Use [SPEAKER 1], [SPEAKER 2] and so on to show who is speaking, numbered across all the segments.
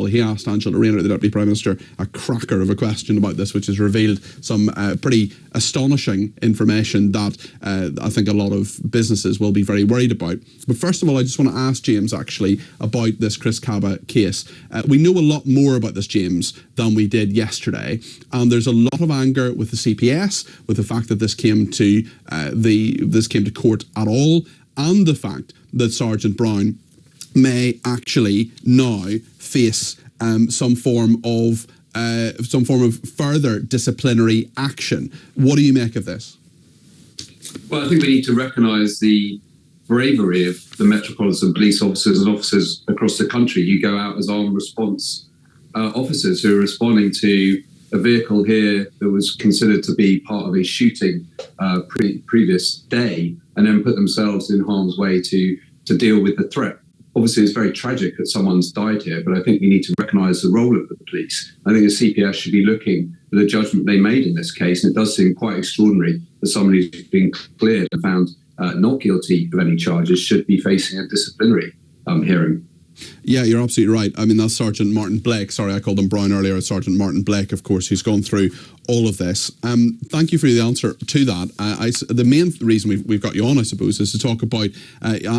[SPEAKER 1] all, he asked Angela Rayner, the Deputy Prime Minister, a cracker of a question about this, which has revealed some pretty astonishing information that I think a lot of businesses will be very worried about. But first of all, I just want to ask James, actually, about this Chris Cabba case. We know a lot more about this, James, than we did yesterday. And there's a lot of anger with the CPS, with the fact that this came to court at all, and the fact that Sergeant Brown may actually now face some form of further disciplinary action. What do you make of this?
[SPEAKER 2] Well, I think we need to recognise the bravery of the Metropolitan Police officers and officers across the country. You go out as armed response officers who are responding to a vehicle here that was considered to be part of a shooting previous day, and then put themselves in harm's way to deal with the threat. Obviously, it's very tragic that someone's died here, but I think we need to recognise the role of the police. I think the CPS should be looking at the judgment they made in this case, and it does seem quite extraordinary that somebody who's been cleared and found not guilty of any charges should be facing a disciplinary hearing.
[SPEAKER 1] Yeah, you're absolutely right. I mean, that's Sergeant Martin Blake. Sorry, I called him Brown earlier. It's Sergeant Martin Blake, of course, who's gone through all of this. Thank you for the answer to that. The main reason we've got you on, I suppose, is to talk about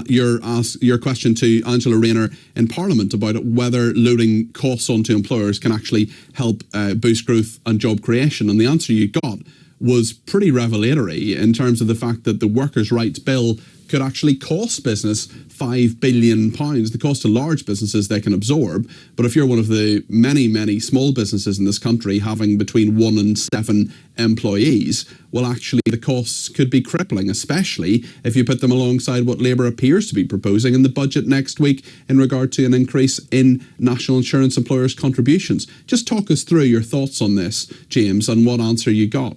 [SPEAKER 1] your question to Angela Rayner in Parliament about whether loading costs onto employers can actually help boost growth and job creation. And the answer you got was pretty revelatory in terms of the fact that the Workers' Rights Bill could actually cost business £5 billion. The cost to large businesses they can absorb. But if you're one of the many, many small businesses in this country having between 1 and 7 employees, well, actually the costs could be crippling, especially if you put them alongside what Labour appears to be proposing in the budget next week in regard to an increase in national insurance employers' contributions. Just talk us through your thoughts on this, James, and what answer you got.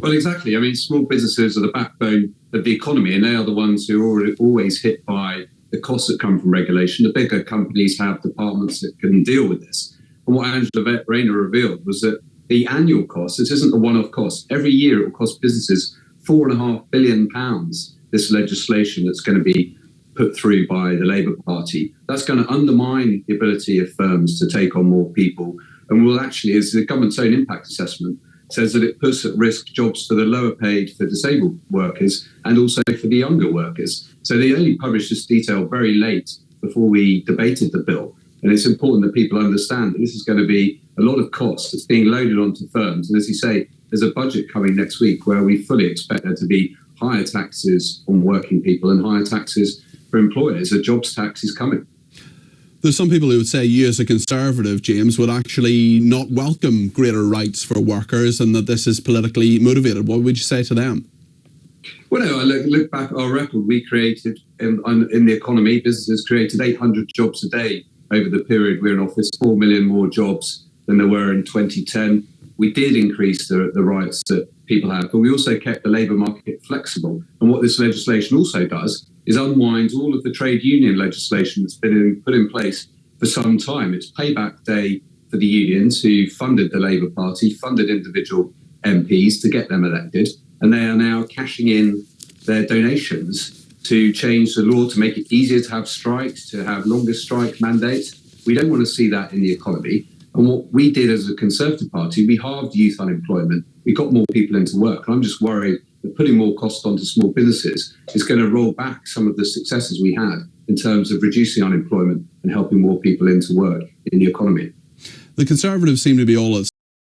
[SPEAKER 2] Well, exactly. I mean, small businesses are the backbone of the economy, and they are the ones who are always hit by the costs that come from regulation. The bigger companies have departments that can deal with this. And what Angela Rayner revealed was that the annual cost, this isn't a one-off cost. Every year it will cost businesses £4.5 billion, this legislation that's going to be put through by the Labour Party. That's going to undermine the ability of firms to take on more people, and will actually, as the government's own impact assessment says, that it puts at risk jobs for the lower paid, for disabled workers, and also for the younger workers. So they only published this detail very late before we debated the bill. And it's important that people understand that this is going to be a lot of cost that's being loaded onto firms. And as you say, there's a budget coming next week where we fully expect there to be higher taxes on working people and higher taxes for employers. A jobs tax is coming.
[SPEAKER 1] There's some people who would say you as a Conservative, James, would actually not welcome greater rights for workers and that this is politically motivated. What would you say to them?
[SPEAKER 2] Well, no, I look back at our record. We created, in the economy, businesses created 800 jobs a day over the period we're in office, 4 million more jobs than there were in 2010. We did increase the rights that people have, but we also kept the labour market flexible. And what this legislation also does is unwinds all of the trade union legislation that's been put in place for some time. It's payback day for the unions who funded the Labour Party, funded individual MPs to get them elected, and they are now cashing in their donations to change the law, to make it easier to have strikes, to have longer strike mandates. We don't want to see that in the economy. And what we did as a Conservative Party, we halved youth unemployment. We got more people into work. And I'm just worried that putting more costs onto small businesses is going to roll back some of the successes we had in terms of reducing unemployment and helping more people into work in the economy.
[SPEAKER 1] The Conservatives seem to be all at